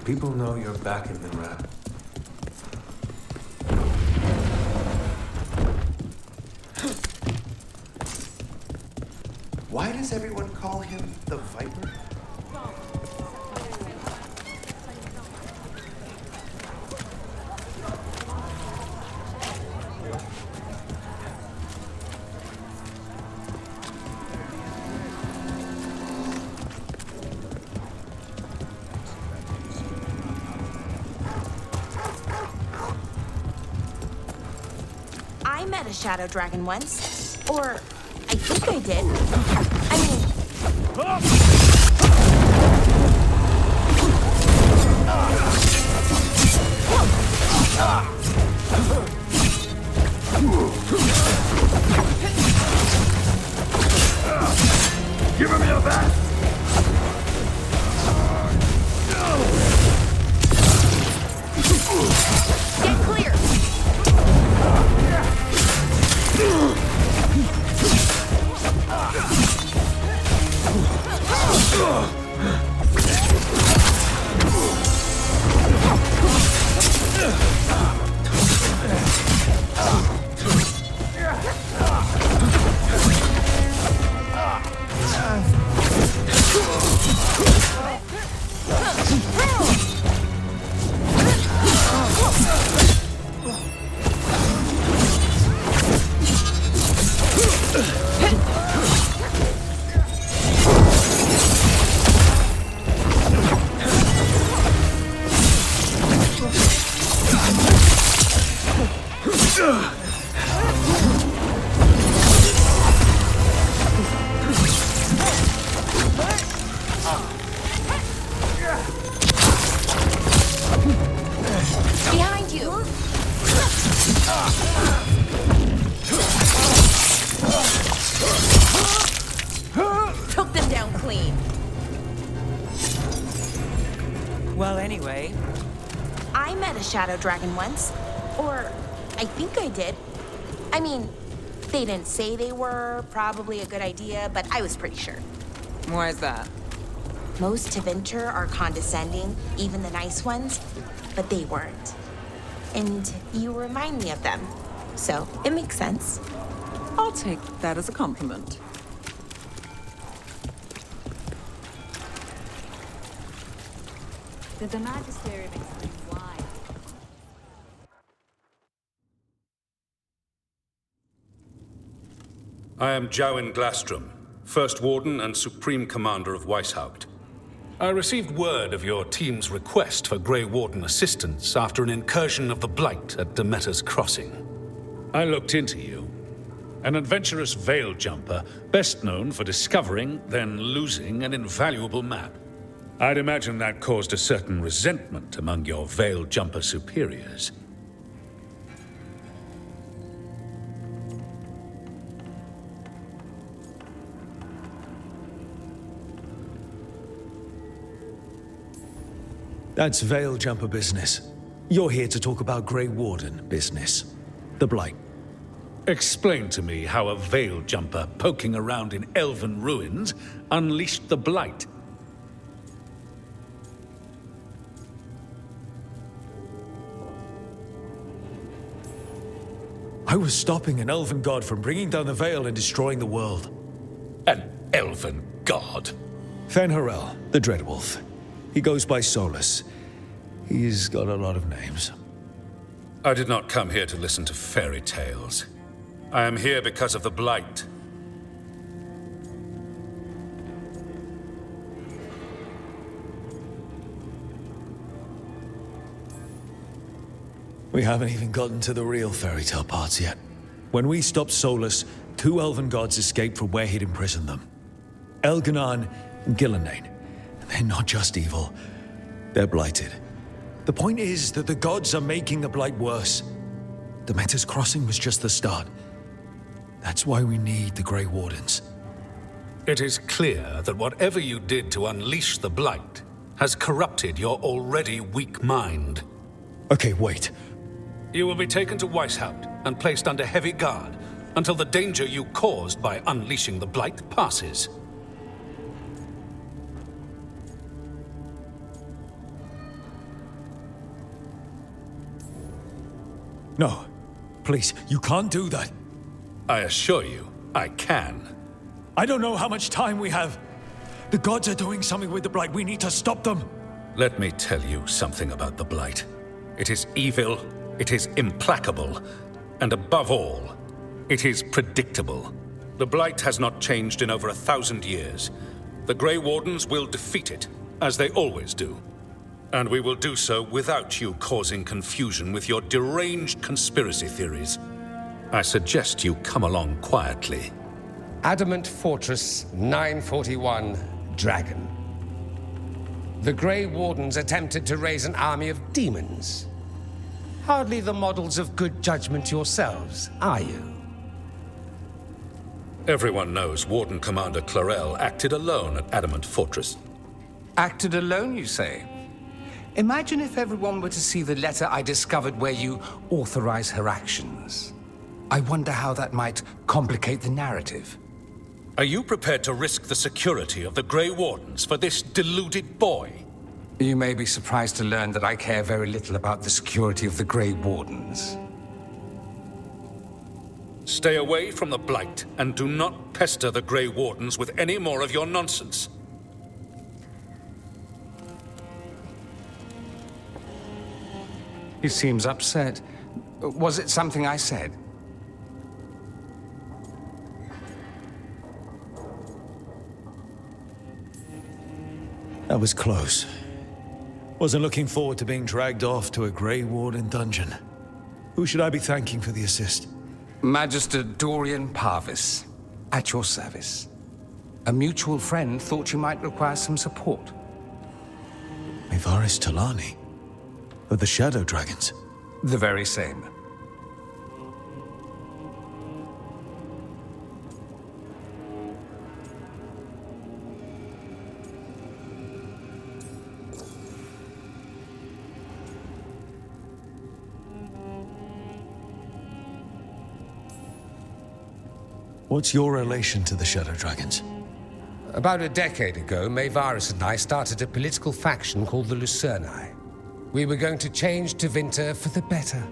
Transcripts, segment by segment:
People know you're back in the rap. Why does everyone call him the Viper? I met a shadow dragon once. Or, I think I did. I mean... Give him your best! Get clear! Behind you! Took them down clean. Well, anyway, I met a shadow dragon once. Or, I think I did. I mean, they didn't say they were probably a good idea, but I was pretty sure. why is that? Most Tevinter are condescending, even the nice ones, but they weren't. And you remind me of them, so it makes sense. I'll take that as a compliment. Did the Magisterium explain why? I am Jowin Glastrom, First Warden and Supreme Commander of Weishaupt. I received word of your team's request for Grey Warden assistance after an incursion of the Blight at Demeter's Crossing. I looked into you. An adventurous veil jumper, best known for discovering, then losing an invaluable map. I'd imagine that caused a certain resentment among your veil jumper superiors. That's Veil Jumper business. You're here to talk about Grey Warden business. The Blight. Explain to me how a veil jumper poking around in elven ruins unleashed the Blight. I was stopping an elven god from bringing down the Veil and destroying the world. An elven god? Fen'Harel, the Dreadwolf. He goes by Solus. He's got a lot of names. I did not come here to listen to fairy tales. I am here because of the Blight. We haven't even gotten to the real fairy tale parts yet. When we stopped Solus, 2 elven gods escaped from where he'd imprisoned them. Elganan and Gillenane. They're not just evil. They're blighted. The point is that the gods are making the Blight worse. Demeter's Crossing was just the start. That's why we need the Grey Wardens. It is clear that whatever you did to unleash the Blight has corrupted your already weak mind. Okay, wait. You will be taken to Weishaupt and placed under heavy guard until the danger you caused by unleashing the Blight passes. No. Please, you can't do that. I assure you, I can. I don't know how much time we have. The gods are doing something with the Blight. We need to stop them. Let me tell you something about the Blight. It is evil, it is implacable, and above all, it is predictable. The Blight has not changed in over 1,000 years. The Grey Wardens will defeat it, as they always do. And we will do so without you causing confusion with your deranged conspiracy theories. I suggest you come along quietly. Adamant Fortress 941, Dragon. The Grey Wardens attempted to raise an army of demons. Hardly the models of good judgment yourselves, are you? Everyone knows Warden Commander Clarel acted alone at Adamant Fortress. Acted alone, you say? Imagine if everyone were to see the letter I discovered where you authorize her actions. I wonder how that might complicate the narrative. Are you prepared to risk the security of the Grey Wardens for this deluded boy? You may be surprised to learn that I care very little about the security of the Grey Wardens. Stay away from the Blight, and do not pester the Grey Wardens with any more of your nonsense. He seems upset. Was it something I said? That was close. Wasn't looking forward to being dragged off to a Grey Warden dungeon. Who should I be thanking for the assist? Magister Dorian Parvis, at your service. A mutual friend thought you might require some support. Mevaris Talani? Of the Shadow Dragons? The very same. What's your relation to the Shadow Dragons? About a decade ago, Mevaris and I started a political faction called the Lucerni. We were going to change Tevinter for the better.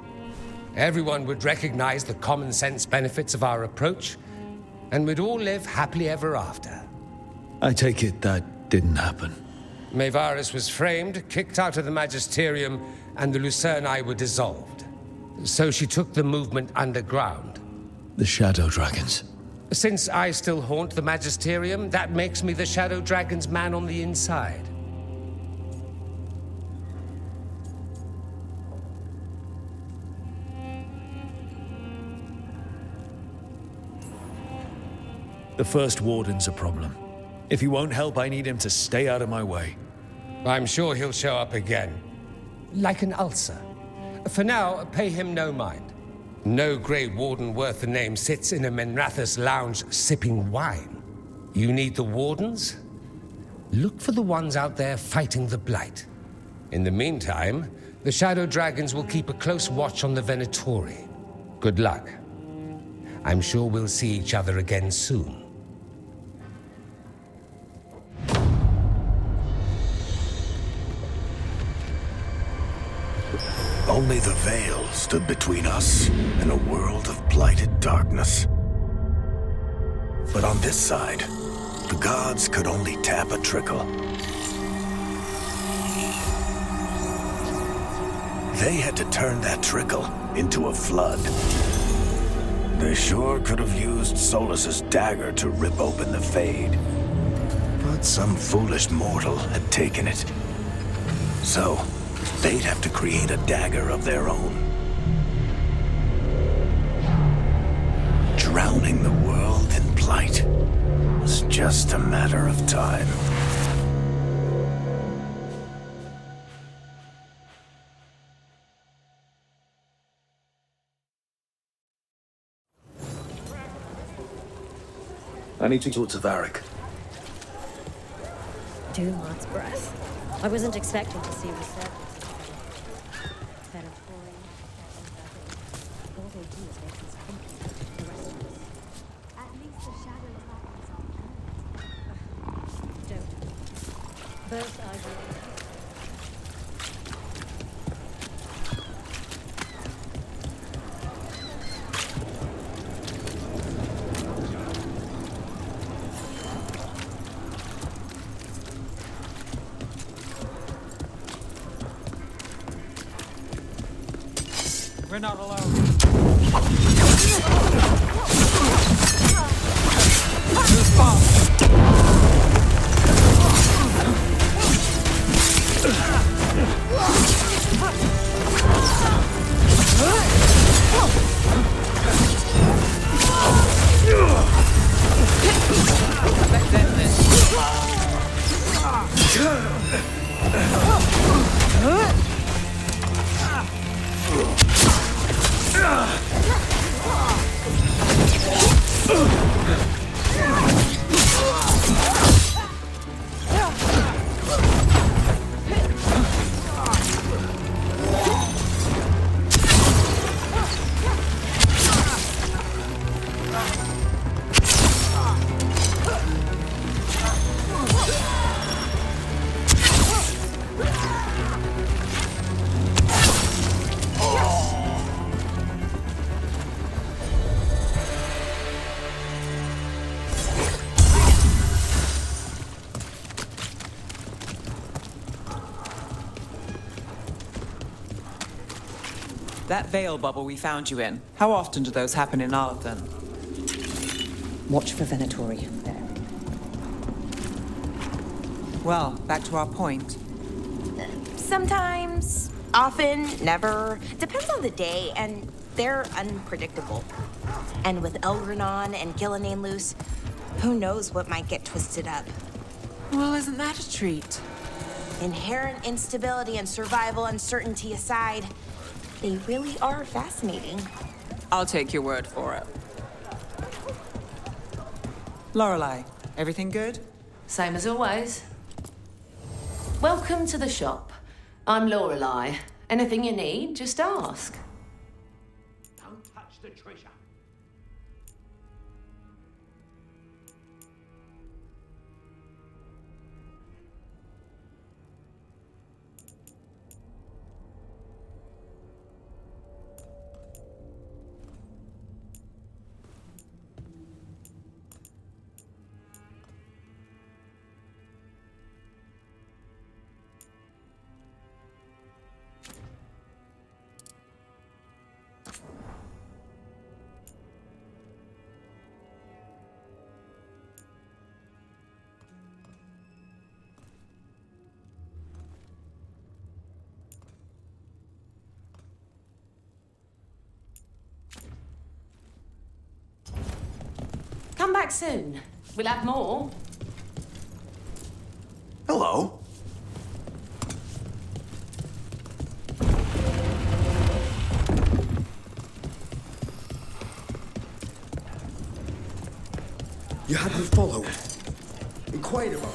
Everyone would recognize the common sense benefits of our approach, and we'd all live happily ever after. I take it that didn't happen. Mevaris was framed, kicked out of the Magisterium, and the Lucerni were dissolved. So she took the movement underground. The Shadow Dragons. Since I still haunt the Magisterium, that makes me the Shadow Dragon's man on the inside. The First Warden's a problem. If he won't help, I need him to stay out of my way. I'm sure he'll show up again. Like an ulcer. For now, pay him no mind. No Grey Warden worth the name sits in a Menrathus lounge sipping wine. You need the Wardens? Look for the ones out there fighting the Blight. In the meantime, the Shadow Dragons will keep a close watch on the Venatori. Good luck. I'm sure we'll see each other again soon. Only the veil stood between us and a world of blighted darkness. But on this side, the gods could only tap a trickle. They had to turn that trickle into a flood. They sure could have used Solus's dagger to rip open the Fade. But some foolish mortal had taken it. So, they'd have to create a dagger of their own. Drowning the world in blight was just a matter of time. I need to talk to Varric. Dumont's breath. I wasn't expecting to see resurgence. All they do is make us company to the rest of us. At least the shadow dragons are. Don't. Both are good. We're not alone. That veil bubble we found you in, how often do those happen in Arlathan? Watch for Venatori there. Well, back to our point. Sometimes, often, never. Depends on the day, and they're unpredictable. And with Elgranon and Gillenane loose, who knows what might get twisted up. Well, isn't that a treat? Inherent instability and survival uncertainty aside, they really are fascinating. I'll take your word for it. Lorelei, everything good? Same as always. Welcome to the shop. I'm Lorelei. Anything you need, just ask. Don't touch the treasure. Come back soon. We'll have more. Hello. You had me followed. Inquired about.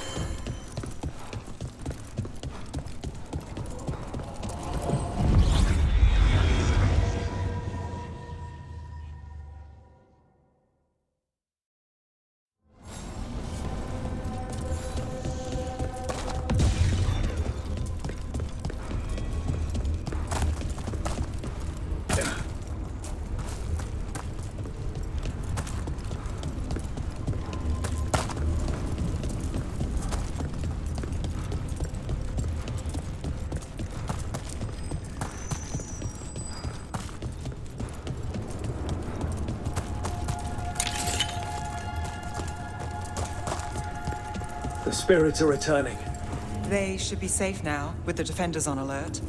The spirits are returning. They should be safe now, with the defenders on alert.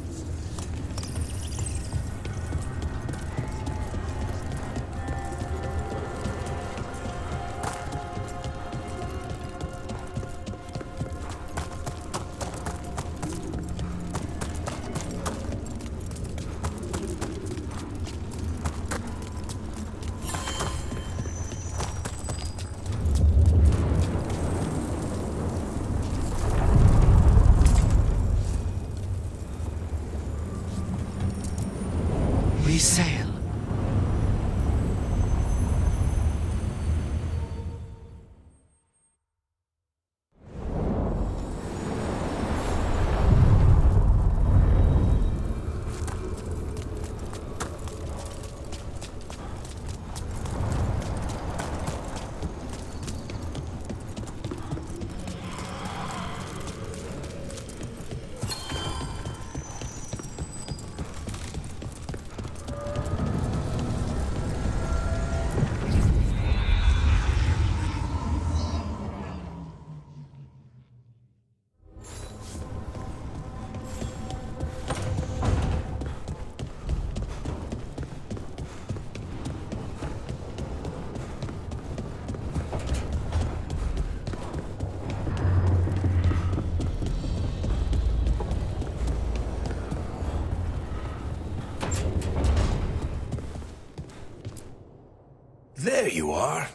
There you are.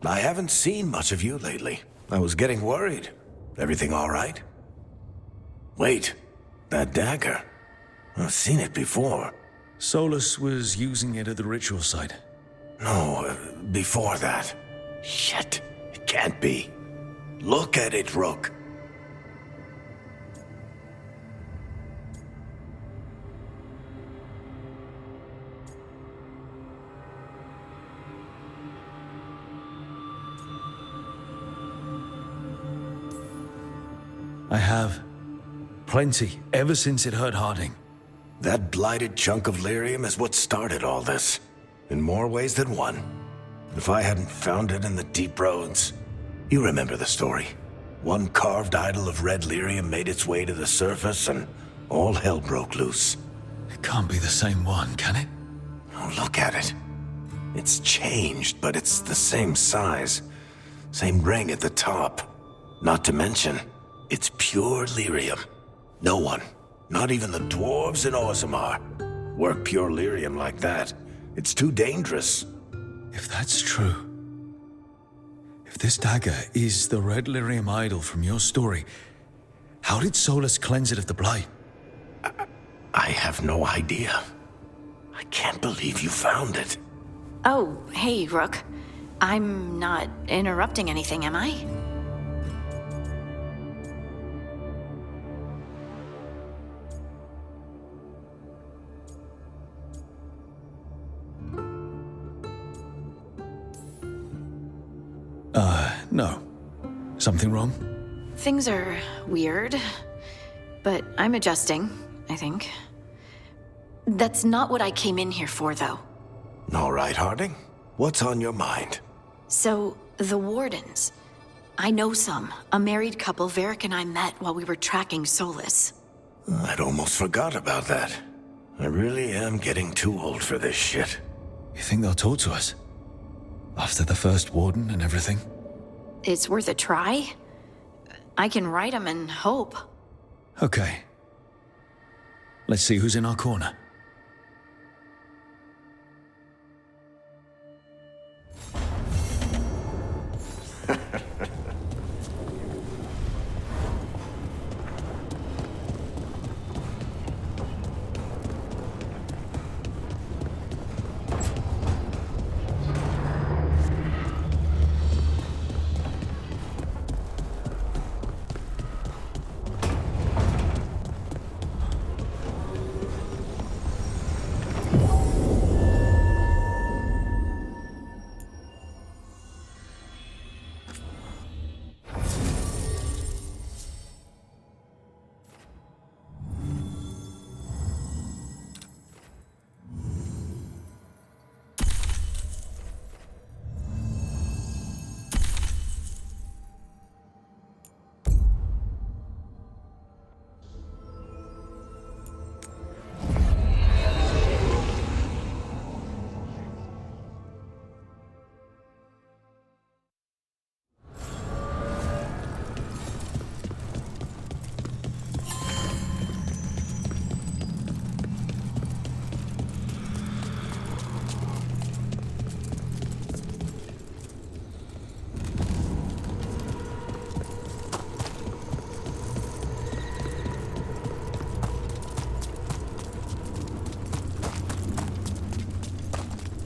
I haven't seen much of you lately. I was getting worried. Everything all right? Wait, that dagger. I've seen it before. Solus was using it at the ritual site. No, before that. Shit, it can't be. Look at it, Rook. I have. Plenty, ever since it hurt Harding. That blighted chunk of lyrium is what started all this. In more ways than one. If I hadn't found it in the deep roads... You remember the story. One carved idol of red lyrium made its way to the surface and all hell broke loose. It can't be the same one, can it? Oh, look at it. It's changed, but it's the same size. Same ring at the top. Not to mention, it's pure lyrium. No one, not even the dwarves in Orzammar, work pure lyrium like that. It's too dangerous. If that's true... If this dagger is the red lyrium idol from your story, how did Solus cleanse it of the blight? I have no idea. I can't believe you found it. Oh, hey, Rook. I'm not interrupting anything, am I? No. Something wrong? Things are weird, but I'm adjusting, I think. That's not what I came in here for, though. All right, Harding. What's on your mind? So, the Wardens. I know some. A married couple Varric and I met while we were tracking Solus. I'd almost forgot about that. I really am getting too old for this shit. You think they'll talk to us? After the first Warden and everything? It's worth a try. I can write them and hope. Okay. Let's see who's in our corner.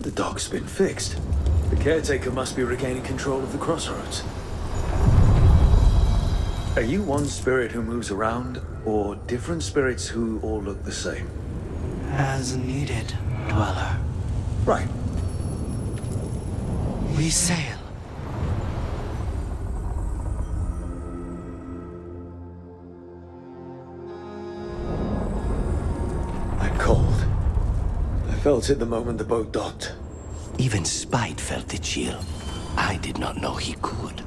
The dock's been fixed. The caretaker must be regaining control of the crossroads. Are you one spirit who moves around, or different spirits who all look the same? As needed, Dweller. Right. We sail. I'm cold. I felt it the moment the boat docked. Even Spite felt the chill. I did not know he could.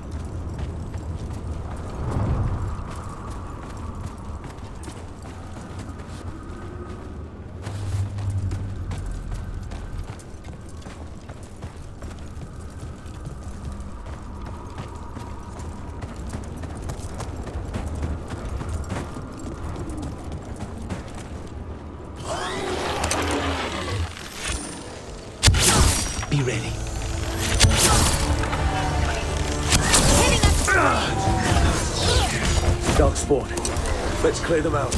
Be ready. spawn. Let's clear them out.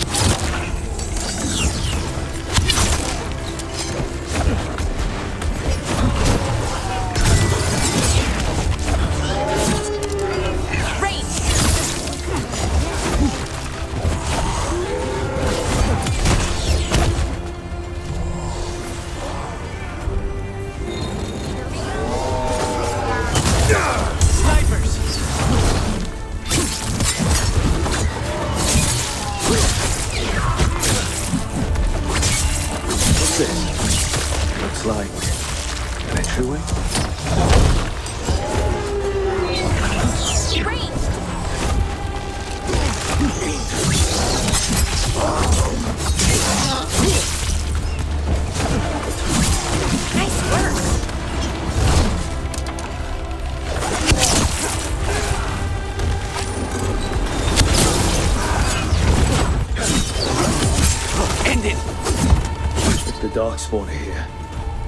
Spawner here.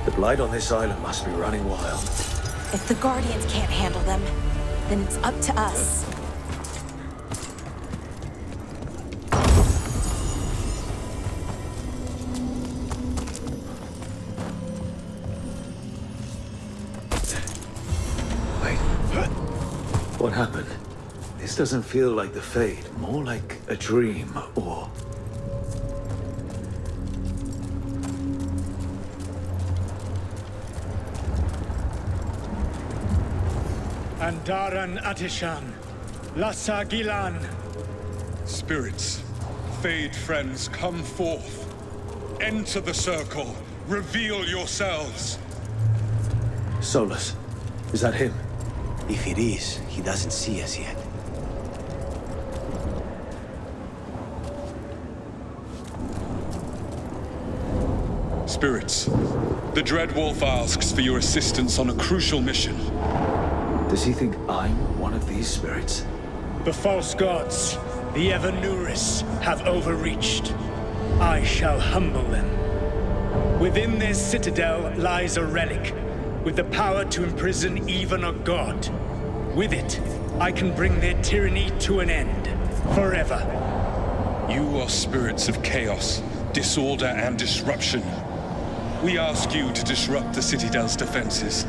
The blight on this island must be running wild. If the Guardians can't handle them, then it's up to us. Wait. What happened? This doesn't feel like the Fade. More like a dream, or... Andaran Atishan, Lassa Gilan. Spirits, Fade friends, come forth. Enter the circle. Reveal yourselves. Solus. Is that him? If it is, he doesn't see us yet. Spirits, the Dread Wolf asks for your assistance on a crucial mission. Does he think I'm one of these spirits? The false gods, the Ever-Nuris, have overreached. I shall humble them. Within their citadel lies a relic, with the power to imprison even a god. With it, I can bring their tyranny to an end, forever. You are spirits of chaos, disorder, and disruption. We ask you to disrupt the Citadel's defenses.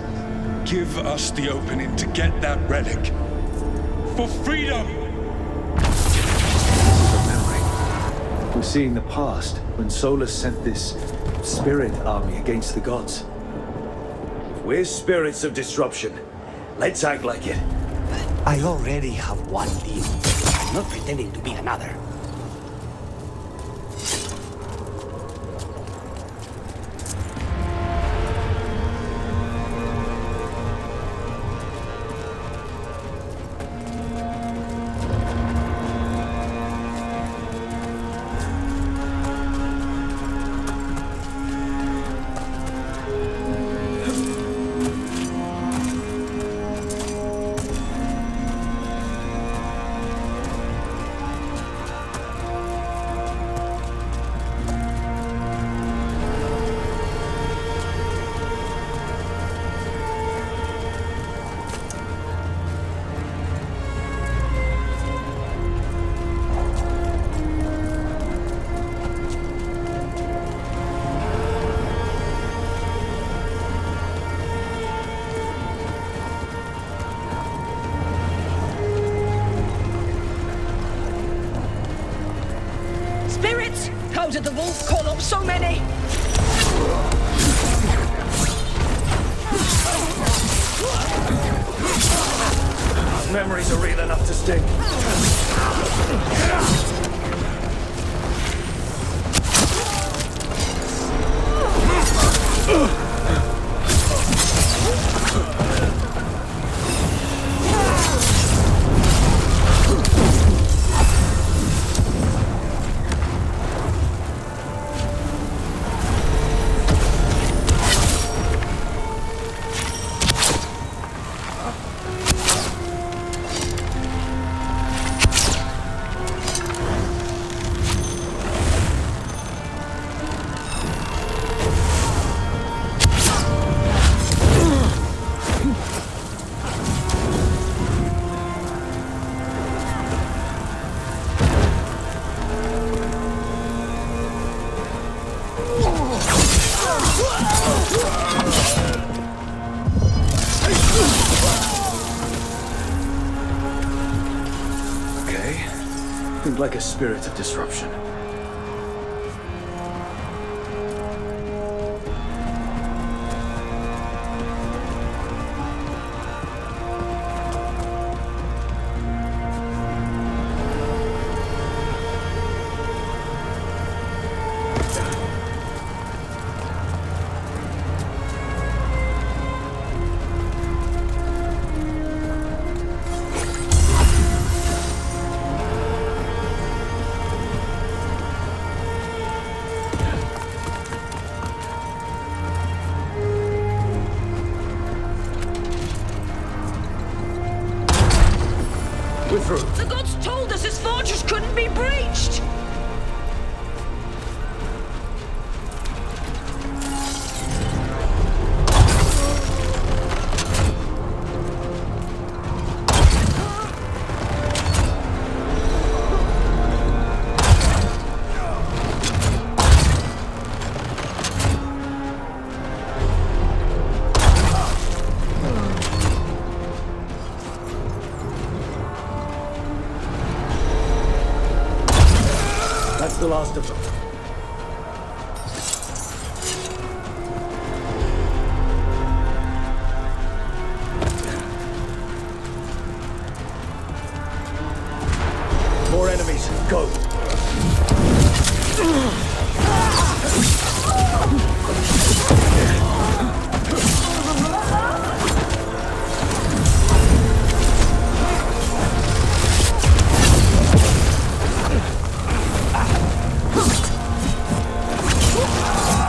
Give us the opening to get that relic. For freedom! This is a memory. We're seeing the past, when Solus sent this spirit army against the gods. We're spirits of disruption. Let's act like it. I already have one lead. I'm not pretending to be another. How did the wolf call up so many? Memories are real enough to sting. Think like a spirit of disruption. The gods told us this fortress couldn't be breached! That's the last of them. More enemies. Go.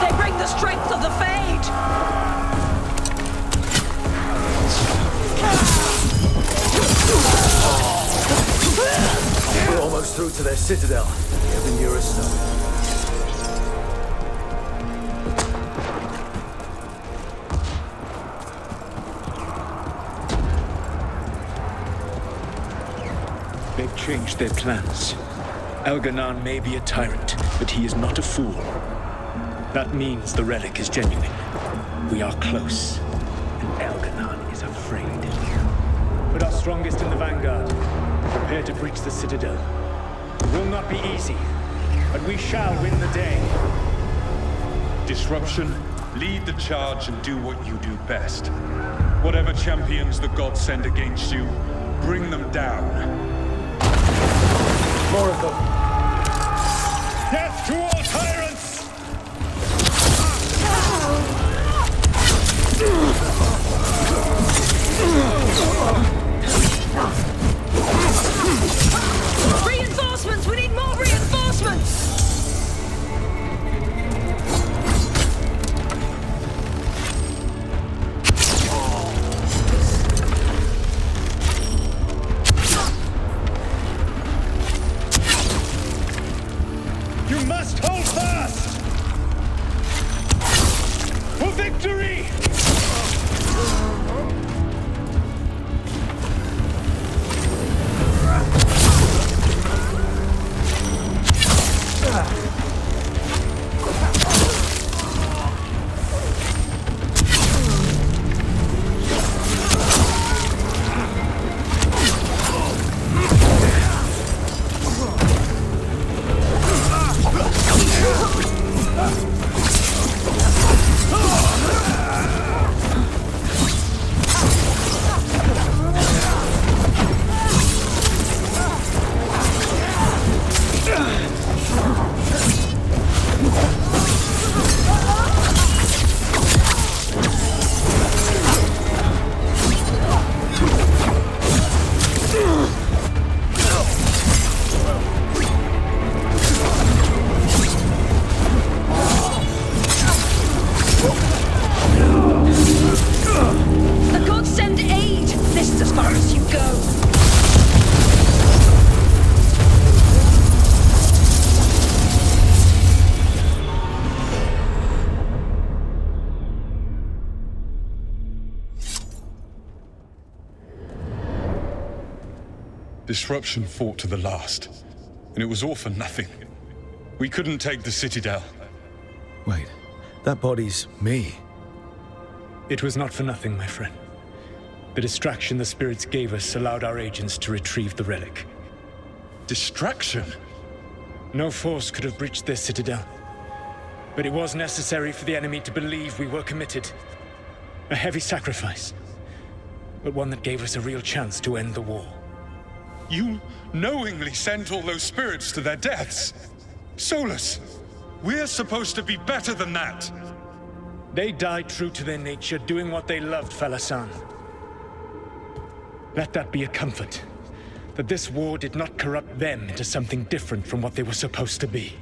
They bring the strength of the Fade! We're almost through to their citadel. Near the nearest stone. They've changed their plans. Elganon may be a tyrant, but he is not a fool. That means the relic is genuine. We are close, and Elganon is afraid. Put our strongest in the vanguard. Prepare to breach the citadel. It will not be easy, but we shall win the day. Disruption, lead the charge and do what you do best. Whatever champions the gods send against you, bring them down. More of them. Death to all tyrants! Reinforcements! We need more reinforcements! You must hold fast! For victory! The gods send aid! This is as far as you go! Disruption fought to the last, and it was all for nothing. We couldn't take the Citadel. Wait, that body's me. It was not for nothing, my friend. The distraction the spirits gave us allowed our agents to retrieve the relic. Distraction? No force could have breached this citadel. But it was necessary for the enemy to believe we were committed. A heavy sacrifice, but one that gave us a real chance to end the war. You knowingly sent all those spirits to their deaths. Solus, we're supposed to be better than that. They died true to their nature, doing what they loved, Falasan. Let that be a comfort, that this war did not corrupt them into something different from what they were supposed to be.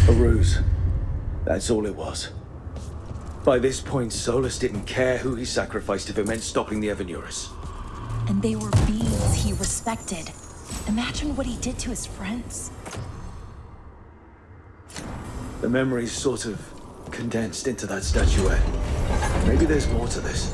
A ruse. That's all it was. By this point, Solus didn't care who he sacrificed if it meant stopping the Evanurus. And they were beings he respected. Imagine what he did to his friends. The memories sort of condensed into that statuette. Maybe there's more to this.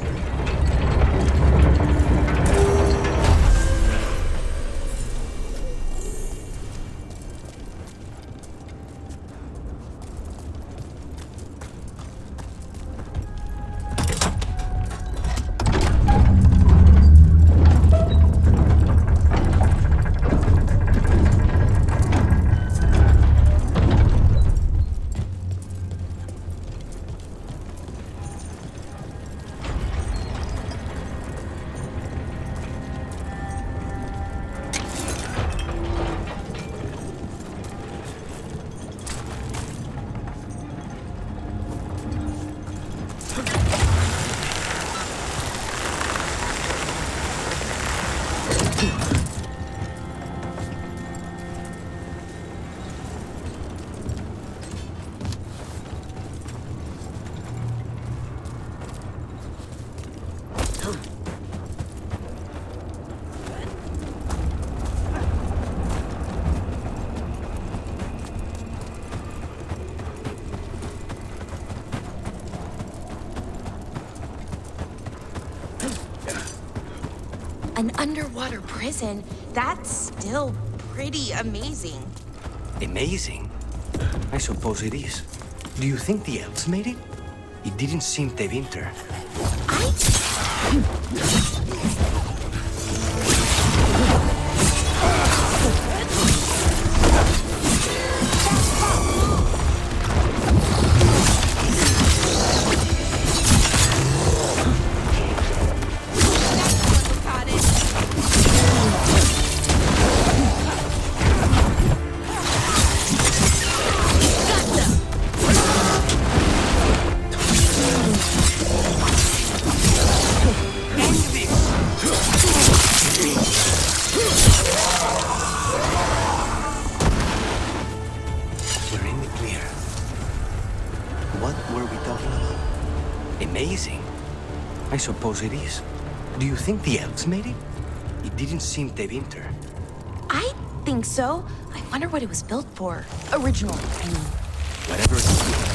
An underwater prison? That's still pretty amazing. Amazing? I suppose it is. Do you think the elves made it? It didn't seem they winter. I suppose it is. Do you think the elves made it? It didn't seem they winter. I think so. I wonder what it was built for. Original, I mean. Whatever it is.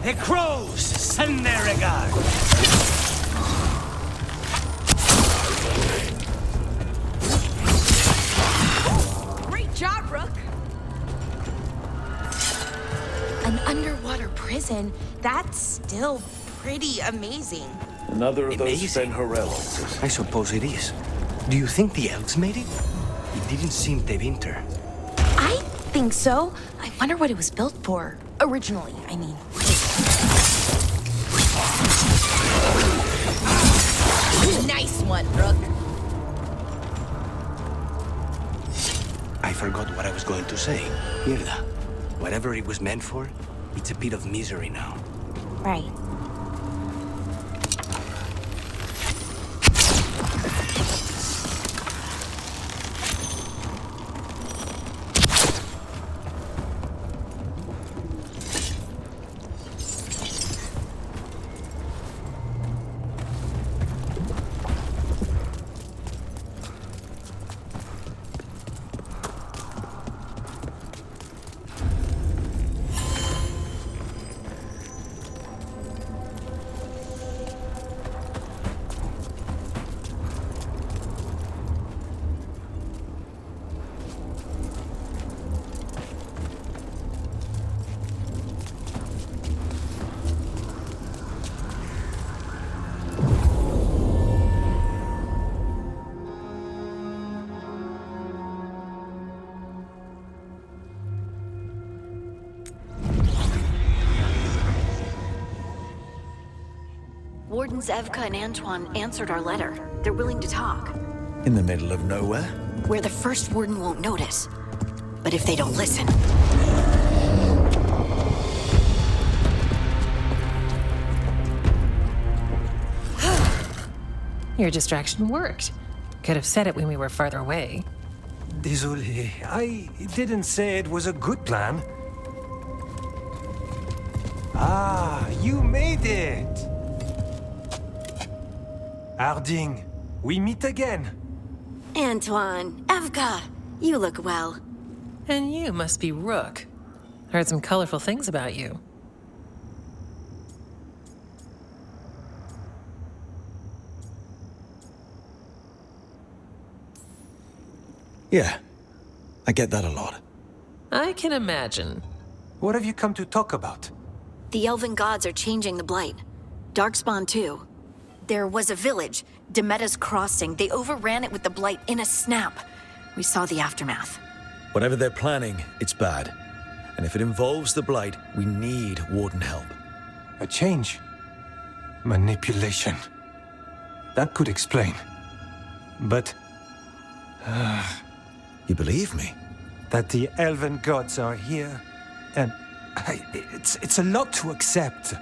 The crows send their regard. Great job, Rook. An underwater prison, that's still pretty amazing. Another of those Amazing. Ben-Horel altars. I suppose it is. Do you think the elves made it? It didn't seem de winter. I think so. I wonder what it was built for. Originally, I mean. Nice one, Rook. I forgot what I was going to say. Mierda. Whatever it was meant for, it's a bit of misery now. Right. Wardens Evka and Antoine answered our letter. They're willing to talk. In the middle of nowhere? Where the first warden won't notice. But if they don't listen... Your distraction worked. Could have said it when we were farther away. Désolé, I didn't say it was a good plan. Ah, you made it! Harding, we meet again. Antoine, Evka, you look well. And you must be Rook. Heard some colorful things about you. Yeah, I get that a lot. I can imagine. What have you come to talk about? The elven gods are changing the Blight. Darkspawn too. There was a village, Demetta's Crossing. They overran it with the Blight in a snap. We saw the aftermath. Whatever they're planning, it's bad. And if it involves the Blight, we need Warden help. A change? Manipulation. That could explain. But... You believe me? That the elven gods are here, and... It's a lot to accept.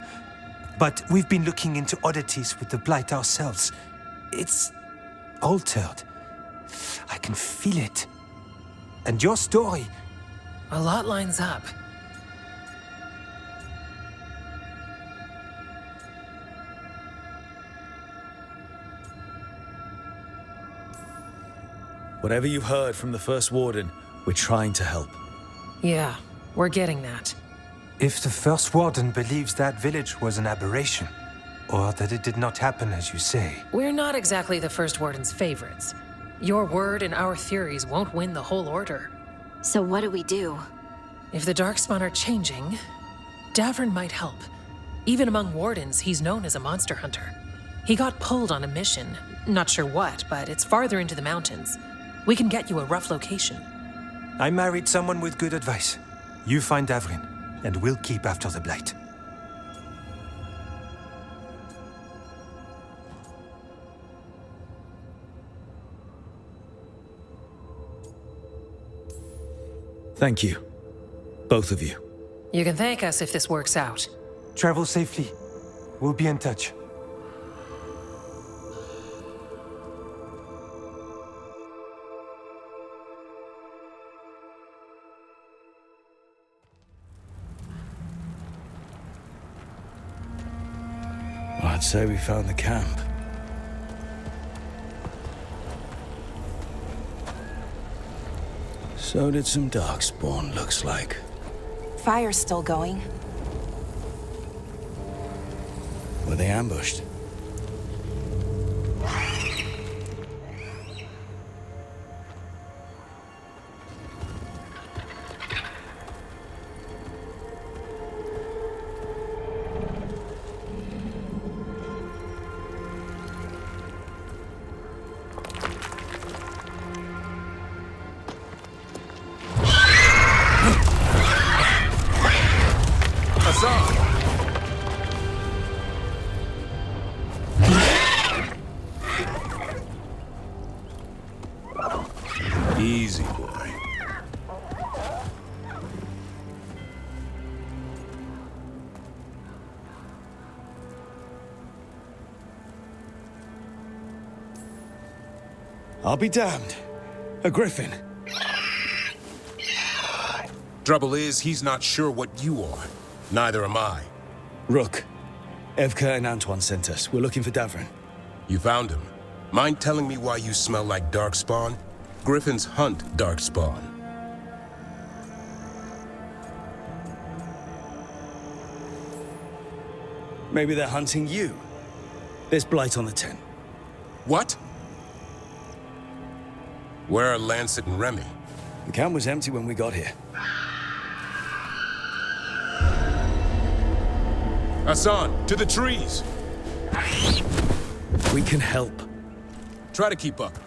But we've been looking into oddities with the Blight ourselves. It's altered. I can feel it. And your story... A lot lines up. Whatever you've heard from the First Warden, we're trying to help. Yeah, we're getting that. If the First Warden believes that village was an aberration, or that it did not happen as you say... We're not exactly the First Warden's favorites. Your word and our theories won't win the whole order. So what do we do? If the Darkspawn are changing, Davern might help. Even among Wardens, he's known as a monster hunter. He got pulled on a mission. Not sure what, but it's farther into the mountains. We can get you a rough location. I married someone with good advice. You find Davrin, and we'll keep after the Blight. Thank you. Both of you. You can thank us if this works out. Travel safely. We'll be in touch. Well, I'd say we found the camp. So did some Darkspawn, looks like. Fire's still going. were they ambushed? Easy, boy. I'll be damned. A griffin. Trouble is, he's not sure what you are. Neither am I. Rook. Evka and Antoine sent us. We're looking for Davrin. You found him. Mind telling me why you smell like darkspawn? Griffins hunt darkspawn. Maybe they're hunting you. There's blight on the tent. What? Where are Lancet and Remy? The camp was empty when we got here. Hassan, to the trees! We can help. Try to keep up.